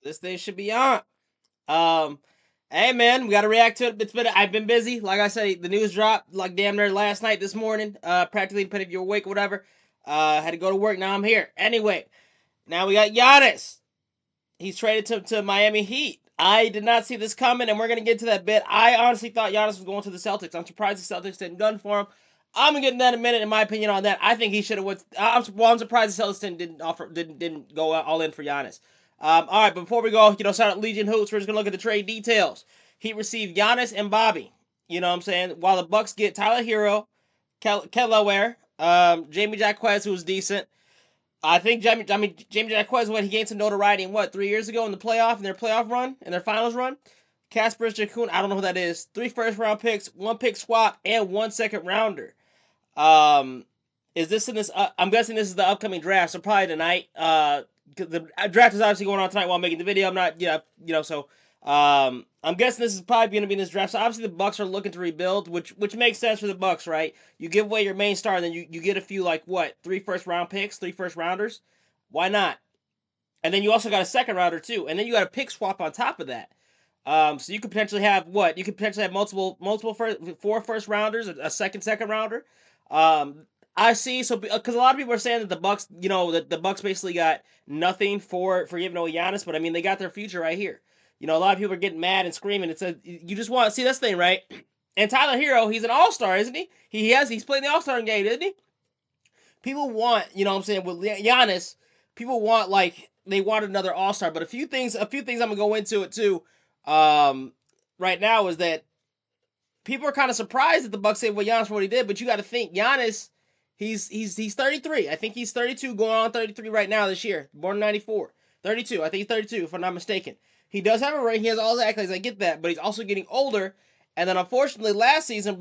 This thing should be on. Um, hey man, we got to react to it. I've been busy. Like I said, the news dropped like damn near last night, this morning. Practically, depending if you're awake or whatever. Had to go to work. Now I'm here. Anyway, now we got Giannis. He's traded to Miami Heat. I did not see this coming, and we're gonna get to that bit. I honestly thought Giannis was going to the Celtics. I'm surprised the Celtics didn't gun for him. I'm gonna get in that in a minute. In my opinion on that, I think he should have went. I'm surprised the Celtics didn't go all in for Giannis. All right, before we go, start at Legion Hoops. We're just gonna look at the trade details. He received Giannis and Bobby. You know what I'm saying? While the Bucks get Tyler Hero, Kelaware, Jamie Jacquez, who was decent. I think Jamie Jacquez, he gained some notoriety in 3 years ago in the playoff, in their playoff run, in their finals run. Kasper Jakun, I don't know who that is. 3 first-round picks, 1 pick swap, and 1 second-rounder. Is this in this? I'm guessing this is the upcoming draft, so probably tonight. The draft is obviously going on tonight while I'm making the video. I'm not, so I'm guessing this is probably going to be in this draft. So obviously the Bucks are looking to rebuild, which makes sense for the Bucks, right? You give away your main star, and then you get a few 3 first-round picks, 3 first-rounders. Why not? And then you also got a second-rounder too, and then you got a pick swap on top of that. So you could potentially have what? You could potentially have multiple 4 first-rounders, a second-rounder. I see. So because a lot of people are saying that the Bucks, that the Bucks basically got nothing for giving away Giannis, but I mean they got their future right here. A lot of people are getting mad and screaming. It's you just want to see this thing, right? And Tyler Hero, he's an all-star, isn't he? He's playing the all-star game, isn't he? People want, what I'm saying, with Giannis, people want they want another all-star. But a few things I'm gonna go into it too. Right now is that people are kind of surprised that the Bucks saved with Giannis for what he did, but you got to think Giannis, he's 33. I think he's 32, going on 33 right now this year. Born in 94. 32. I think he's 32 if I'm not mistaken. He does have a ring. He has all the accolades. I get that, but he's also getting older. And then unfortunately last season,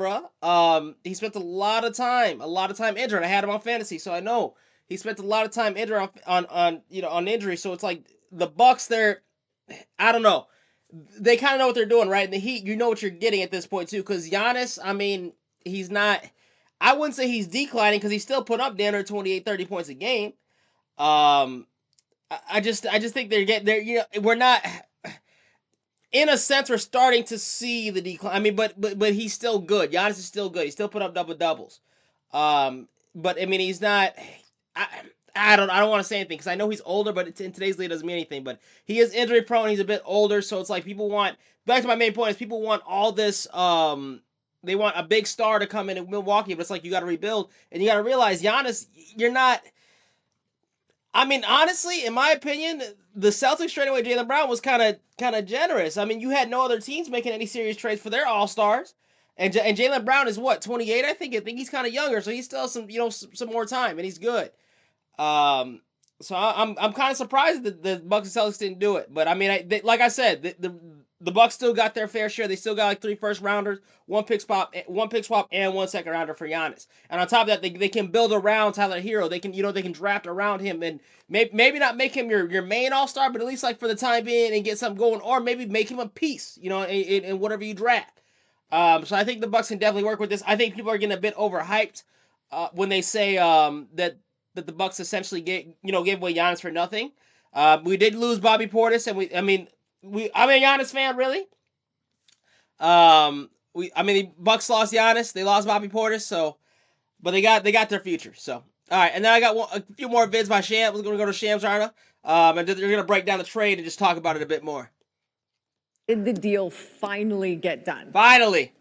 he spent a lot of time injured. I had him on fantasy, so I know he spent a lot of time injured on injury. So it's like the Bucks, I don't know. They kind of know what they're doing, right? And the Heat, you know what you're getting at this point too, because Giannis, I mean, he's not. I wouldn't say he's declining because he's still put up down 28, 30 points a game. I just think we're not. In a sense, we're starting to see the decline. I mean, but he's still good. Giannis is still good. He still put up double doubles. But I mean, he's not. I don't want to say anything because I know he's older, but in today's league it doesn't mean anything. But he is injury prone. He's a bit older, so it's like people want. Back to my main point is people want all this. They want a big star to come in Milwaukee, but it's like you got to rebuild, and you got to realize Giannis, you're not. I mean, honestly, in my opinion, the Celtics trading away Jaylen Brown was kind of generous. I mean, you had no other teams making any serious trades for their all stars, and Jaylen Brown is what, 28? I think he's kind of younger, so he still has some more time, and he's good. So I'm kind of surprised that the Bucks and Celtics didn't do it, but I mean, like I said, the Bucks still got their fair share. They still got 3 first rounders, 1 pick swap, and 1 second rounder for Giannis. And on top of that, they can build around Tyler Hero. They can they can draft around him and maybe not make him your main all star, but at least for the time being and get something going, or maybe make him a piece, in whatever you draft. So I think the Bucks can definitely work with this. I think people are getting a bit overhyped when they say that the Bucks essentially gave away Giannis for nothing. We did lose Bobby Portis, and I'm a Giannis fan, really. The Bucks lost Giannis, they lost Bobby Portis, so, but they got their future. So, all right, and then I got a few more vids by Shams. We're gonna go to Shams Arna, and they're gonna break down the trade and just talk about it a bit more. Did the deal finally get done? Finally,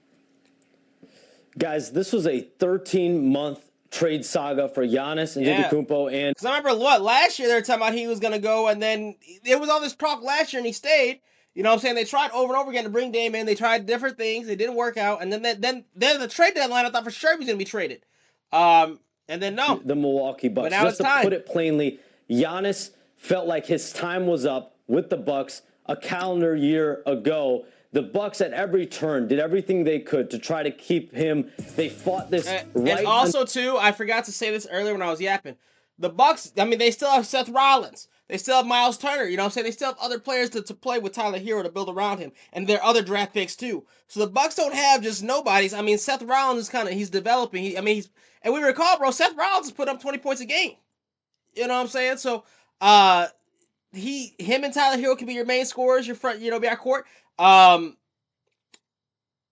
guys, this was a 13-month trade saga for Giannis and Antetokounmpo, and because I remember last year they were talking about he was gonna go, and then there was all this talk last year, and he stayed. You know what I'm saying? They tried over and over again to bring Dame in. They tried different things. It didn't work out. And then the trade deadline, I thought for sure he was going to be traded. And then no. The Milwaukee Bucks. But now just it's time. To put it plainly, Giannis felt like his time was up with the Bucks a calendar year ago. The Bucks at every turn did everything they could to try to keep him. They fought this right. And also, too, I forgot to say this earlier when I was yapping. The Bucks, I mean, they still have Seth Rollins. They still have Miles Turner, you know what I'm saying? They still have other players to play with Tyler Hero to build around him. And their other draft picks, too. So the Bucks don't have just nobodies. I mean, Seth Rollins is he's developing. And we recall, bro, Seth Rollins has put up 20 points a game. You know what I'm saying? So, him and Tyler Hero can be your main scorers, your front, backcourt.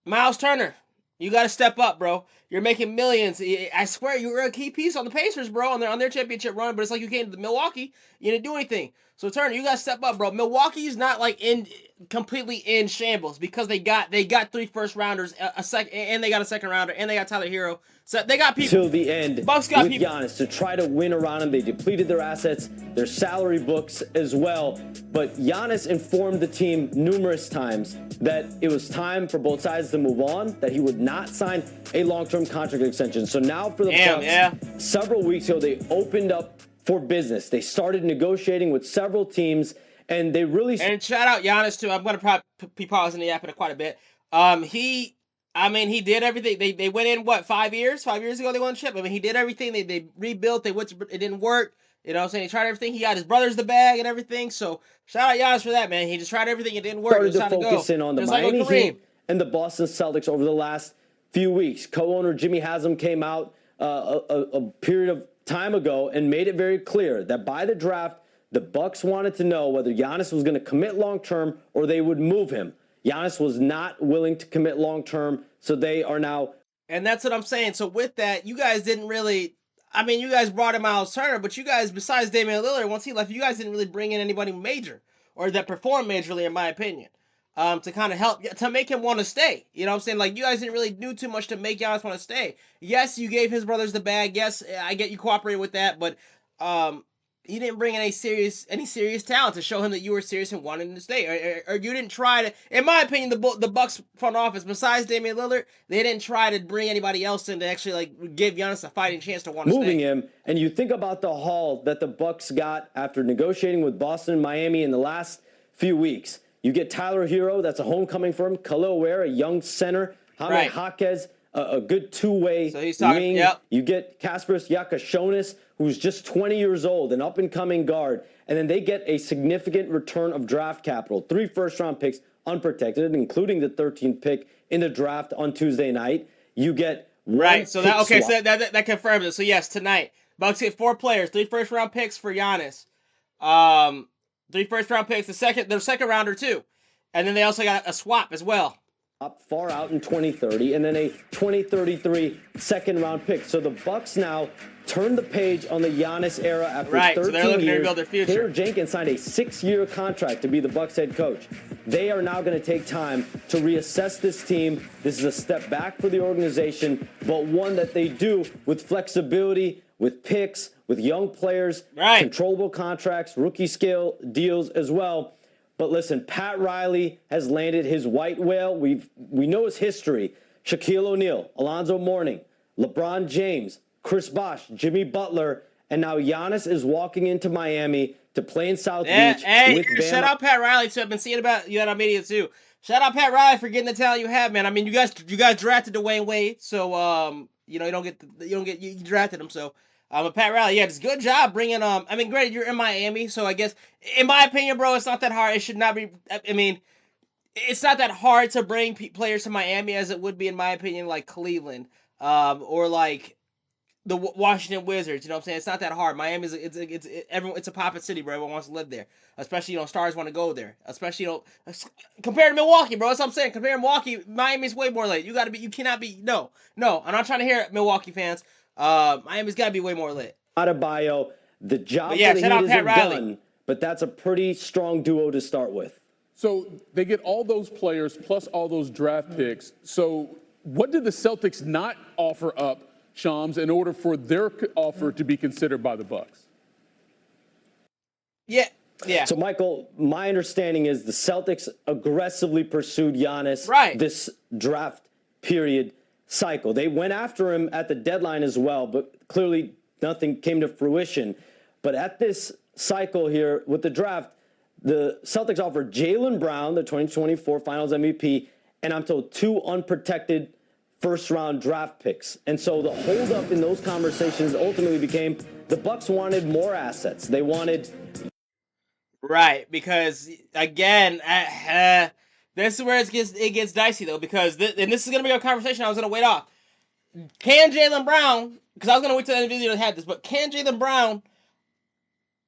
Miles Turner, you got to step up, bro. You're making millions. I swear, you were a key piece on the Pacers, bro, on their championship run. But it's like you came to Milwaukee, you didn't do anything. So Turner, you got to step up, bro. Milwaukee's not like completely in shambles because they got 3 first rounders, a second, and they got a second rounder, and they got Tyler Hero. So they got people till the end Bucks got with people. Giannis to try to win around him. They depleted their assets, their salary books as well. But Giannis informed the team numerous times that it was time for both sides to move on, that he would not sign a long-term contract extension. So now for the Bucks, several weeks ago, they opened up for business. They started negotiating with several teams, and they really... And shout out Giannis, too. I'm going to probably be pausing the app in quite a bit. He did everything. They went in, 5 years? 5 years ago, they won the chip. I mean, he did everything. They rebuilt. It didn't work. You know what I'm saying? He tried everything. He got his brothers the bag and everything. So, shout out Giannis for that, man. He just tried everything. It didn't work. Started to focus in on the Miami Heat and the Boston Celtics over the last few weeks. Co-owner Jimmy Haslam came out a period of time ago and made it very clear that by the draft, the Bucks wanted to know whether Giannis was going to commit long-term or they would move him. Giannis was not willing to commit long-term, so they are now... And that's what I'm saying. So with that, you guys didn't really... I mean, you guys brought in Miles Turner, but you guys, besides Damian Lillard, once he left, you guys didn't really bring in anybody major or that performed majorly, in my opinion, to kind of help, to make him want to stay. You know what I'm saying? Like, you guys didn't really do too much to make Giannis want to stay. Yes, you gave his brothers the bag. Yes, I get you cooperated with that, but you didn't bring in any serious talent to show him that you were serious and wanted him to stay, or you didn't try to. In my opinion, the Bucks front office, besides Damian Lillard, they didn't try to bring anybody else in to actually like give Giannis a fighting chance to want to stay. Moving him, and you think about the haul that the Bucks got after negotiating with Boston and Miami in the last few weeks. You get Tyler Hero, that's a homecoming for him. Khalil Ware, a young center. Jaime Jaquez, a good two-way wing. Yep. You get Kasparas Yakashonis, who's just 20 years old, an up-and-coming guard. And then they get a significant return of draft capital. 3 first-round picks, unprotected, including the 13th pick in the draft on Tuesday night. You get So that confirms it. So yes, tonight Bucks get 4 players, 3 first-round picks for Giannis. 3 first-round picks, their second rounder too, and then they also got a swap as well. Far out in 2030, and then a 2033 second-round pick. So the Bucks now turn the page on the Giannis era after 13 so they're looking years. to rebuild their future. Taylor Jenkins signed a 6-year contract to be the Bucks head coach. They are now going to take time to reassess this team. This is a step back for the organization, but one that they do with flexibility, with picks, with young players, controllable contracts, rookie scale deals as well. But listen, Pat Riley has landed his white whale. We know his history. Shaquille O'Neal, Alonzo Mourning, LeBron James, Chris Bosh, Jimmy Butler, and now Giannis is walking into Miami to play in South Beach. Hey, shout out Pat Riley too. I've been seeing about you on media too. Shout out Pat Riley for getting the talent you have, man. I mean, you guys drafted Dwayne Wade, so you drafted him, so. But Pat Riley, it's a good job bringing, I mean, granted, you're in Miami, so I guess, in my opinion, bro, it's not that hard. It should not be, I mean, it's not that hard to bring players to Miami as it would be, in my opinion, like Cleveland, or like the Washington Wizards, you know what I'm saying? It's not that hard. Miami's, it's a poppin' city, bro. Everyone wants to live there. Especially, stars want to go there. Especially, compared to Milwaukee, bro. That's what I'm saying. Compared to Milwaukee, Miami's way more lit. You cannot be, no, I'm not trying to hear it, Milwaukee fans. Miami's got to be way more lit. Adebayo, the job for the Heat isn't done, but that's a pretty strong duo to start with. So they get all those players plus all those draft picks. So what did the Celtics not offer up, Shams, in order for their offer to be considered by the Bucks? Yeah. So, Michael, my understanding is the Celtics aggressively pursued Giannis this draft period cycle. They went after him at the deadline as well, but clearly nothing came to fruition. But at this cycle here with the draft, the Celtics offered Jaylen Brown, the 2024 Finals MVP, and I'm told 2 unprotected first-round draft picks. And so the holdup in those conversations ultimately became the Bucks wanted more assets. They wanted... Right, because, again, this is where it gets dicey, though, because and this is going to be a conversation I was going to wait off. Can Jaylen Brown, because I was going to wait till the end of the video to have this, but can Jaylen Brown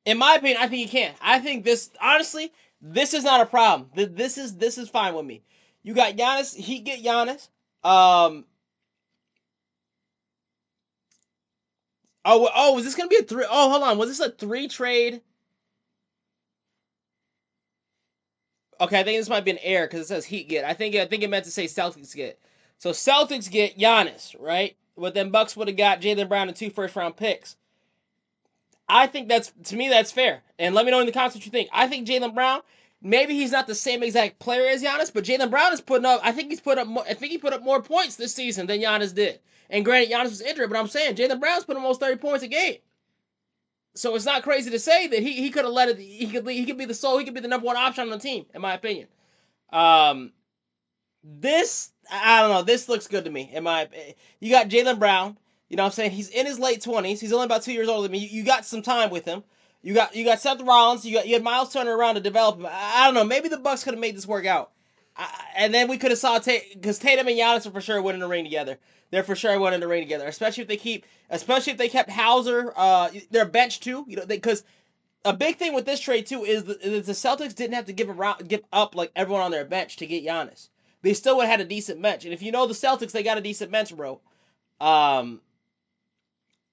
In my opinion, I think he can. I think this, honestly, this is not a problem. This is fine with me. You got Giannis. He get Giannis. Was this gonna be a 3? Oh, hold on. Was this a 3 trade? Okay, I think this might be an error because it says Heat get. I think it meant to say Celtics get. So Celtics get Giannis, right? But then Bucks would have got Jaylen Brown and 2 first-round picks. I think to me that's fair. And let me know in the comments what you think. I think Jaylen Brown, maybe he's not the same exact player as Giannis, but Jaylen Brown is putting up. I think he put up more points this season than Giannis did. And granted, Giannis was injured, but I'm saying Jaylen Brown's putting almost 30 points a game. So it's not crazy to say that he could have let it. He could be the number one option on the team, in my opinion. This, I don't know. This looks good to me. You got Jaylen Brown. You know what I'm saying? He's in his late 20s. He's only about 2 years older than me. You got some time with him. You got Seth Rollins. You had Miles Turner around to develop him. I don't know. Maybe the Bucks could have made this work out. And then we could have saw because Tatum and Giannis are for sure winning the ring together. They're for sure winning the ring together. Especially if they kept Hauser, their bench too. You know, because a big thing with this trade too is the Celtics didn't have to give up like everyone on their bench to get Giannis. They still would have had a decent bench. And if you know the Celtics, they got a decent bench, bro.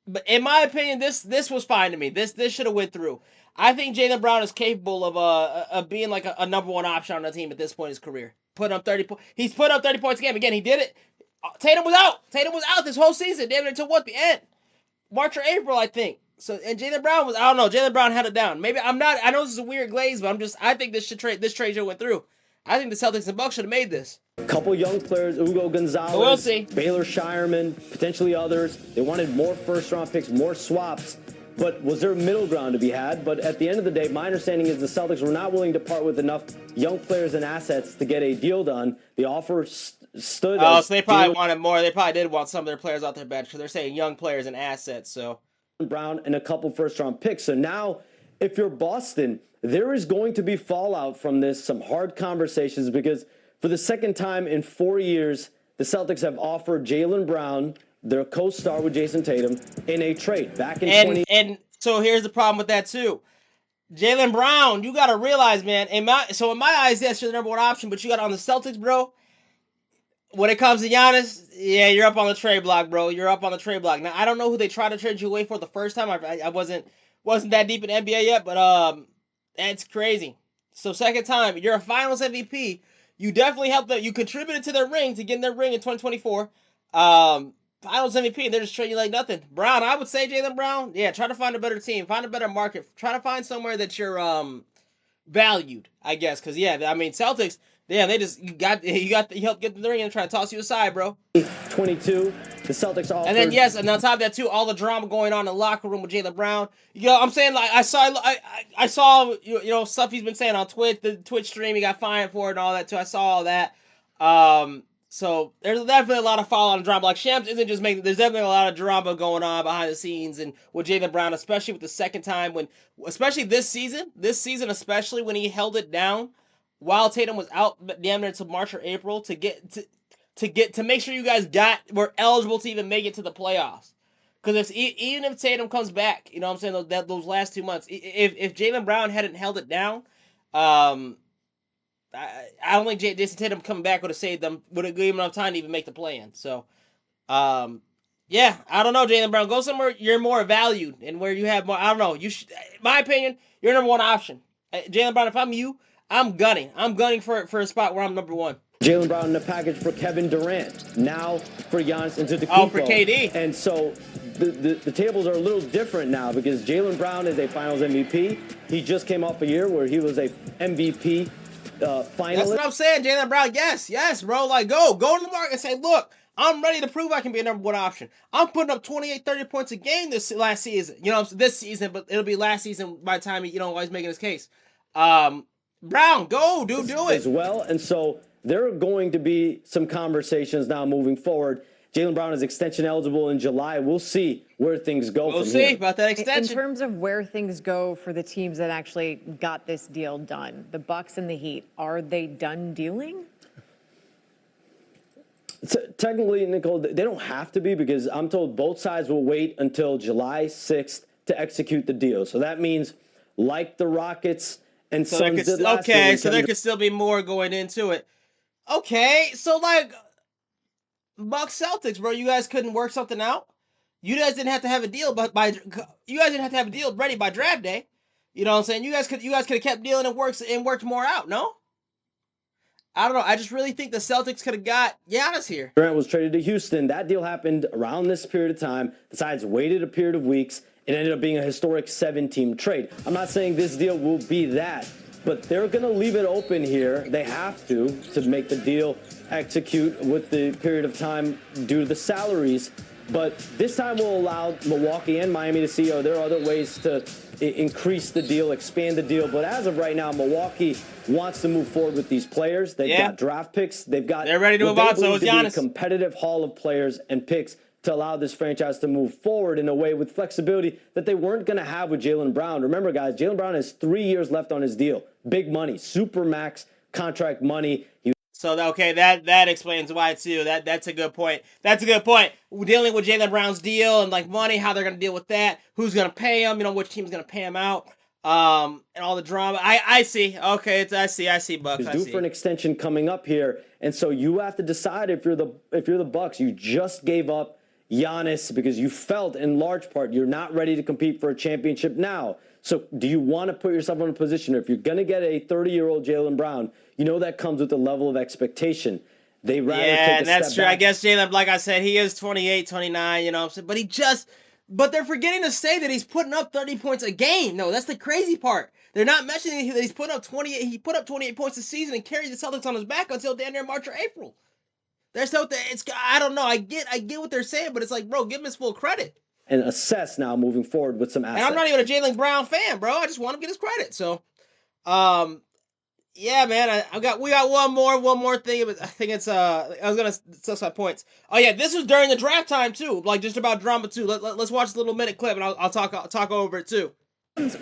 But in my opinion, this was fine to me. This should have went through. I think Jaylen Brown is capable of being like a number one option on the team at this point in his career. He's put up 30 points a game. Again, he did it. Tatum was out this whole season. Damn it, until what? The end. March or April, I think. So, and Jaylen Brown I don't know. Jaylen Brown had it down. Maybe I know this is a weird glaze, but I think this trade should have went through. I think the Celtics and Bucks should have made this. A couple young players, Ugo Gonzalez, we'll see. Baylor Shireman, potentially others. They wanted more first-round picks, more swaps. But was there middle ground to be had? But at the end of the day, my understanding is the Celtics were not willing to part with enough young players and assets to get a deal done. The offer stood. Oh, so they probably wanted more. They probably did want some of their players off their bench because they're saying young players and assets. So Brown and a couple first-round picks. So now, if you're Boston, there is going to be fallout from this, some hard conversations, because for the second time in 4 years, the Celtics have offered Jaylen Brown, their co-star with Jason Tatum, in a trade back in 20. And so here's the problem with that too. Jaylen Brown, you got to realize, man, in my eyes, yes, you're the number one option, but you got on the Celtics, bro. When it comes to Giannis, yeah, you're up on the trade block, bro. You're up on the trade block. Now, I don't know who they tried to trade you away for the first time. I wasn't that deep in NBA yet, but that's crazy. So second time, you're a Finals MVP. You definitely helped them. You contributed to their ring to getting their ring in 2024. Finals MVP, and they're just trading you like nothing. Brown, I would say Jaylen Brown. Yeah, try to find a better team, find a better market, try to find somewhere that you're valued, I guess. Because yeah, I mean Celtics. Yeah, they just you helped get the ring and try to toss you aside, bro. 22, the Celtics offered. And then yes, and on top of that too, all the drama going on in the locker room with Jaylen Brown. You know, I'm saying like I saw you know stuff he's been saying on Twitch, the Twitch stream. He got fined for it and all that too. I saw all that. So there's definitely a lot of fallout and drama. Like Shams isn't just making. There's definitely a lot of drama going on behind the scenes and with Jaylen Brown, especially with the second time especially this season, especially when he held it down while Tatum was out damn near until March or April to make sure you guys were eligible to even make it to the playoffs. Because even if Tatum comes back, you know what I'm saying, those last 2 months, if Jaylen Brown hadn't held it down, I don't think Jason Tatum coming back would have saved them, would have given them enough time to even make the play-in. So, yeah, I don't know, Jaylen Brown. Go somewhere you're more valued and where you have more. I don't know. You should, in my opinion, you're number one option. Jaylen Brown, if I'm you, I'm gunning. I'm gunning for a spot where I'm number one. Jaylen Brown in the package for Kevin Durant. Now for Giannis Antetokounmpo. Oh, for KD. And so the tables are a little different now because Jaylen Brown is a Finals MVP. He just came off a year where he was a MVP finalist. That's what I'm saying, Jaylen Brown. Yes, bro. Like, go to the market and say, look, I'm ready to prove I can be a number one option. I'm putting up 28, 30 points a game this last season. You know, this season, but it'll be last season by the time while he's making his case. Brown, go, do it. As well, and so there are going to be some conversations now moving forward. Jaylen Brown is extension eligible in July. We'll see where things go from here. We'll see about that extension. In terms of where things go for the teams that actually got this deal done, the Bucks and the Heat, are they done dealing? So, technically, Nicole, they don't have to be because I'm told both sides will wait until July 6th to execute the deal. So that means like the Rockets and So Suns did last year. okay, so there could still be more going into it. Okay, so like Bucks Celtics, bro, you guys couldn't work something out. You guys didn't have to have a deal, but you guys didn't have to have a deal ready by draft day. You know what I'm saying? You guys could have kept dealing and worked more out. No, I don't know. I just really think the Celtics could have got Giannis here. Durant was traded to Houston. That deal happened around this period of time. The sides waited a period of weeks. It ended up being a historic 7-team trade. I'm not saying this deal will be that, but they're going to leave it open here. They have to make the deal execute with the period of time due to the salaries. But this time will allow Milwaukee and Miami to see, there are other ways to increase the deal, expand the deal. But as of right now, Milwaukee wants to move forward with these players. They've got draft picks. They're ready to move on. So is Giannis. A competitive haul of players and picks to allow this franchise to move forward in a way with flexibility that they weren't going to have with Jaylen Brown. Remember, guys, Jaylen Brown has 3 years left on his deal. Big money, super max contract money. So okay, that explains why too. That's a good point. That's a good point. We're dealing with Jaylen Brown's deal and like money, how they're gonna deal with that, who's gonna pay him, which team's gonna pay him out, and all the drama. I see. Okay, I see, Bucks. He's due for an extension coming up here, and so you have to decide if you're the Bucks. You just gave up Giannis because you felt in large part you're not ready to compete for a championship now. So do you want to put yourself in a position, if you're going to get a 30-year-old Jaylen Brown, that comes with a level of expectation. They rather take a and that's step true. back. I guess Jaylen, like I said, he is 28, 29, what I'm saying? But they're forgetting to say that he's putting up 30 points a game. No, that's the crazy part. They're not mentioning that he's putting up 28. He put up 28 points a season and carried the Celtics on his back until damn near March or April. I don't know. I get what they're saying, but it's like, bro, give him his full credit. And assess now moving forward with some assets. And I'm not even a Jaylen Brown fan, bro. I just want him to get his credit. So, yeah, man. We got one more thing. I think it's I was gonna discuss my points. Oh yeah, this was during the draft time too, like just about drama too. Let's watch this little minute clip and I'll talk over it too.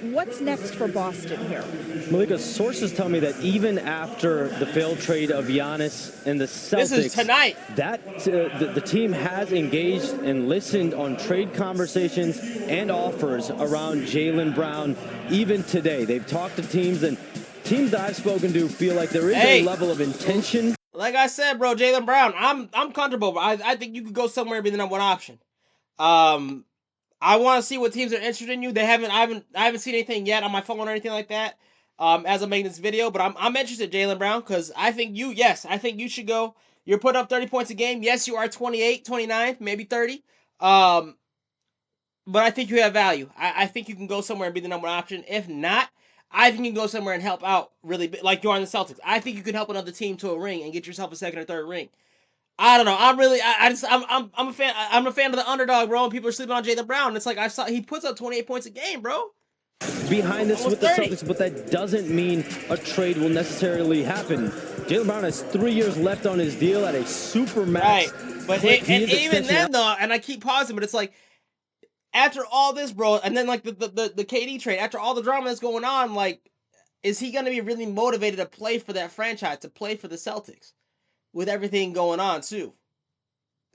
What's next for Boston here? Malika, sources tell me that even after the failed trade of Giannis and the Celtics, this is tonight. That the team has engaged and listened on trade conversations and offers around Jaylen Brown. Even today, they've talked to teams, and teams that I've spoken to feel like there is a level of intention. Like I said, bro, Jaylen Brown, I'm comfortable. I think you could go somewhere and be the number one option. I want to see what teams are interested in you. I haven't seen anything yet on my phone or anything like that. As I'm making this video, but I'm interested, Jaylen Brown, because I think you should go. You're putting up 30 points a game. Yes, you are 28, 29, maybe 30. But I think you have value. I think you can go somewhere and be the number one option. If not, I think you can go somewhere and help out really big, like you are in the Celtics. I think you can help another team to a ring and get yourself a second or third ring. I don't know. I'm a fan. I'm a fan of the underdog, bro. And people are sleeping on Jaylen Brown. It's like he puts up 28 points a game, bro. Behind this with the Celtics, but that doesn't mean a trade will necessarily happen. Jaylen Brown has 3 years left on his deal at a super max. Right, but even then though, and I keep pausing, but it's like after all this, bro, and then like the KD trade, after all the drama that's going on, like, is he gonna be really motivated to play for that franchise, to play for the Celtics? With everything going on too,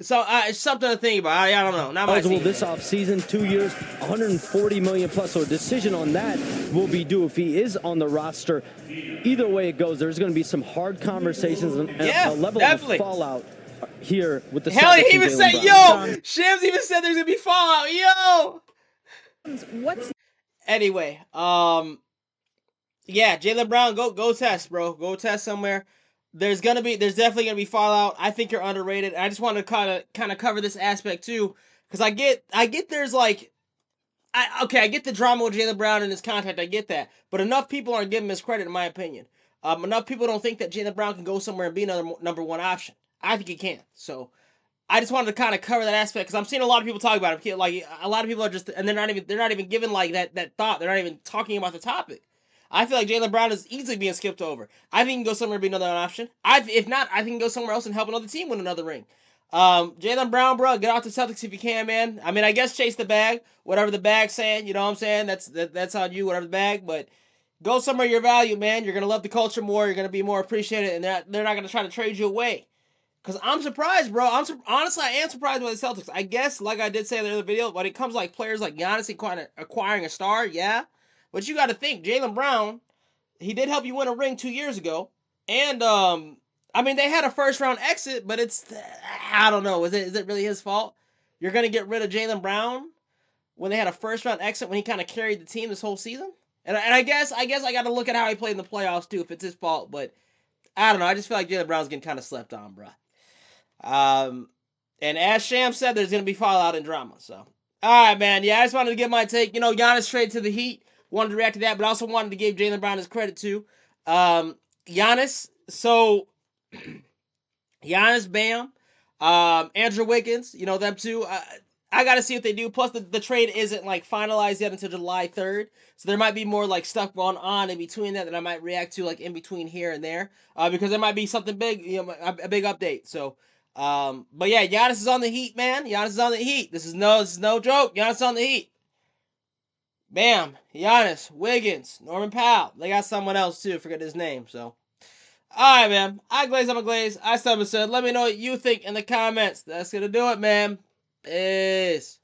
so it's something to think about. I don't know. Not my team. This offseason, 2 years, $140 million plus. So a decision on that will be due if he is on the roster. Either way it goes, there's going to be some hard conversations and a level of fallout here with the Celtics. Hell, he even said, "Yo, Shams even said there's gonna be fallout." Yo, what's anyway? Yeah, Jaylen Brown, go test, bro. Go test somewhere. There's definitely gonna be fallout. I think you're underrated. I just want to kind of cover this aspect too, because I get there's like, I get the drama with Jaylen Brown and his contract. I get that, but enough people aren't giving him his credit, in my opinion. Enough people don't think that Jaylen Brown can go somewhere and be another number one option. I think he can. So I just wanted to kind of cover that aspect because I'm seeing a lot of people talk about it. Like a lot of people are just, and they're not even giving like that thought. They're not even talking about the topic. I feel like Jaylen Brown is easily being skipped over. I think he can go somewhere and be another option. If not, I think he can go somewhere else and help another team win another ring. Jaylen Brown, bro, get off the Celtics if you can, man. I mean, I guess chase the bag. Whatever the bag's saying, you know what I'm saying? That's on you, whatever the bag. But go somewhere you're valued, man. You're going to love the culture more. You're going to be more appreciated. And they're not going to try to trade you away. Because I'm surprised, bro. Honestly, I am surprised by the Celtics. I guess, like I did say in the other video, when it comes like players like Giannis acquiring a star, yeah. But you got to think, Jaylen Brown, he did help you win a ring 2 years ago, and I mean they had a first round exit, but I don't know, is it really his fault? You're gonna get rid of Jaylen Brown when they had a first round exit when he kind of carried the team this whole season? And I guess I got to look at how he played in the playoffs too, if it's his fault. But I don't know. I just feel like Jaylen Brown's getting kind of slept on, bro. And as Sham said, there's gonna be fallout and drama. So, all right, man. Yeah, I just wanted to give my take. You know, Giannis traded to the Heat. Wanted to react to that, but I also wanted to give Jaylen Brown his credit too. Giannis. So, Giannis, Bam, Andrew Wiggins. You know them two. I got to see what they do. Plus, the trade isn't like finalized yet until July 3rd. So there might be more like stuff going on in between that I might react to like in between here and there. Because there might be something big, you know, a big update. So, but yeah, Giannis is on the Heat, man. Giannis is on the Heat. This is no joke. Giannis is on the Heat. Bam, Giannis, Wiggins, Norman Powell. They got someone else too. Forget his name. So, all right, man. I glaze. I'm a glaze. I said. Let me know what you think in the comments. That's gonna do it, man. Peace.